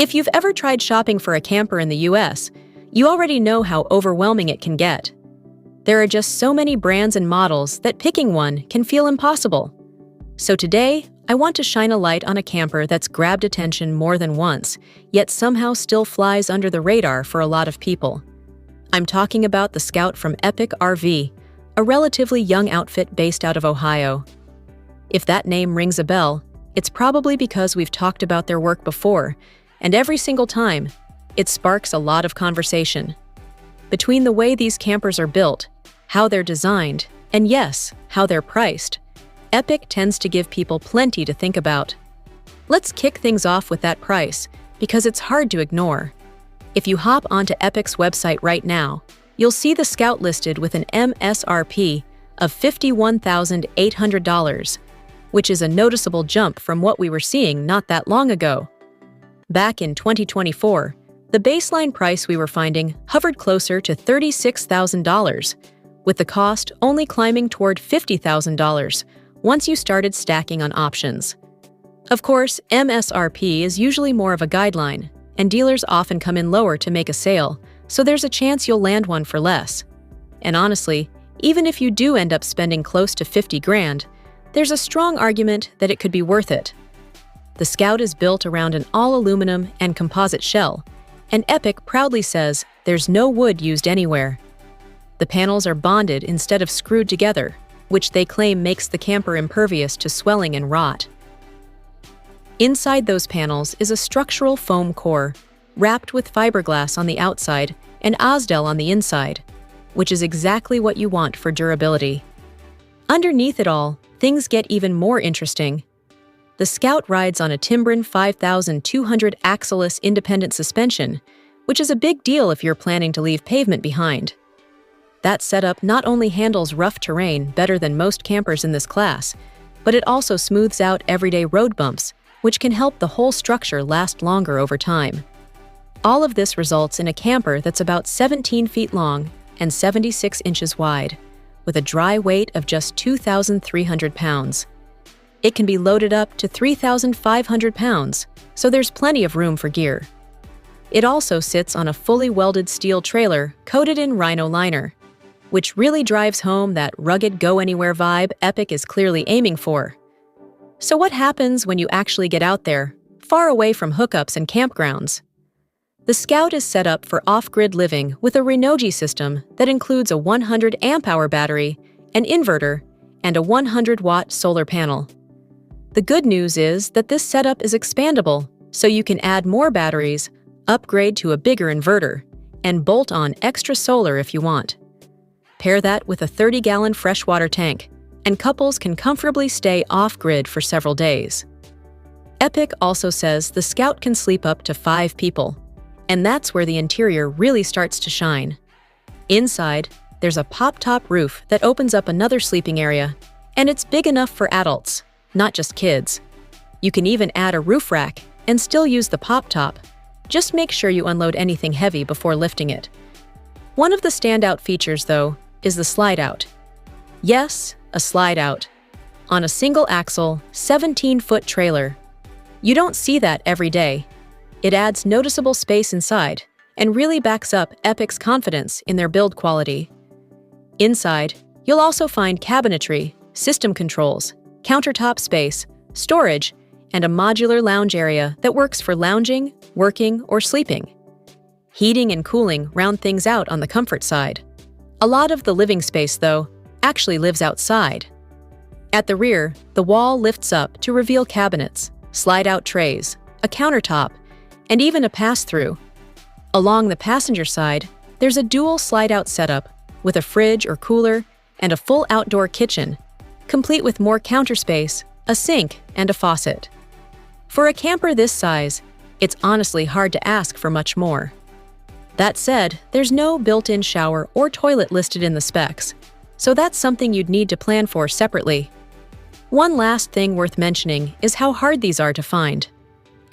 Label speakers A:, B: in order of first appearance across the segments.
A: If you've ever tried shopping for a camper in the US, you already know how overwhelming it can get. There are just so many brands and models that picking one can feel impossible. So today, I want to shine a light on a camper that's grabbed attention more than once, yet somehow still flies under the radar for a lot of people. I'm talking about the Scout from Epik RV, a relatively young outfit based out of Ohio. If that name rings a bell, it's probably because we've talked about their work before, and every single time, it sparks a lot of conversation. Between the way these campers are built, how they're designed, and yes, how they're priced, Epik tends to give people plenty to think about. Let's kick things off with that price, because it's hard to ignore. If you hop onto Epik's website right now, you'll see the Scout listed with an MSRP of $51,800, which is a noticeable jump from what we were seeing not that long ago. Back in 2024, the baseline price we were finding hovered closer to $36,000, with the cost only climbing toward $50,000 once you started stacking on options. Of course, MSRP is usually more of a guideline, and dealers often come in lower to make a sale, so there's a chance you'll land one for less. And honestly, even if you do end up spending close to 50 grand, there's a strong argument that it could be worth it. The Scout is built around an all-aluminum and composite shell, and Epik proudly says there's no wood used anywhere. The panels are bonded instead of screwed together, which they claim makes the camper impervious to swelling and rot. Inside those panels is a structural foam core, wrapped with fiberglass on the outside and Azdel on the inside, which is exactly what you want for durability. Underneath it all, things get even more interesting. The Scout rides on a Timbren 5200 axle-less independent suspension, which is a big deal if you're planning to leave pavement behind. That setup not only handles rough terrain better than most campers in this class, but it also smooths out everyday road bumps, which can help the whole structure last longer over time. All of this results in a camper that's about 17 feet long and 76 inches wide, with a dry weight of just 2,300 pounds. It can be loaded up to 3,500 pounds, so there's plenty of room for gear. It also sits on a fully welded steel trailer coated in Rhino liner, which really drives home that rugged go-anywhere vibe Epik is clearly aiming for. So what happens when you actually get out there, far away from hookups and campgrounds? The Scout is set up for off-grid living with a Rhino system that includes a 100 amp-hour battery, an inverter, and a 100-watt solar panel. The good news is that this setup is expandable, so you can add more batteries, upgrade to a bigger inverter, and bolt on extra solar if you want. Pair that with a 30-gallon freshwater tank, and couples can comfortably stay off-grid for several days. Epik also says the Scout can sleep up to 5 people, and that's where the interior really starts to shine. Inside, there's a pop-top roof that opens up another sleeping area, and it's big enough for adults, not just kids. You can even add a roof rack and still use the pop-top. Just make sure you unload anything heavy before lifting it. One of the standout features, though, is the slide-out. Yes, a slide-out. On a single-axle, 17-foot trailer. You don't see that every day. It adds noticeable space inside and really backs up Epik's confidence in their build quality. Inside, you'll also find cabinetry, system controls, countertop space, storage, and a modular lounge area that works for lounging, working, or sleeping. Heating and cooling round things out on the comfort side. A lot of the living space, though, actually lives outside. At the rear, the wall lifts up to reveal cabinets, slide-out trays, a countertop, and even a pass-through. Along the passenger side, there's a dual slide-out setup with a fridge or cooler and a full outdoor kitchen, complete with more counter space, a sink, and a faucet. For a camper this size, it's honestly hard to ask for much more. That said, there's no built-in shower or toilet listed in the specs, so that's something you'd need to plan for separately. One last thing worth mentioning is how hard these are to find.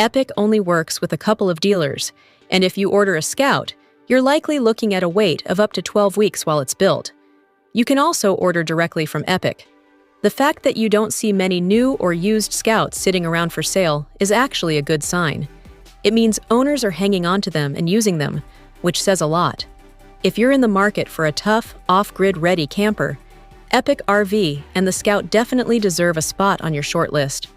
A: Epik only works with a couple of dealers, and if you order a Scout, you're likely looking at a wait of up to 12 weeks while it's built. You can also order directly from Epik. The fact that you don't see many new or used Scouts sitting around for sale is actually a good sign. It means owners are hanging on to them and using them, which says a lot. If you're in the market for a tough, off-grid ready camper, Epik RV and the Scout definitely deserve a spot on your short list.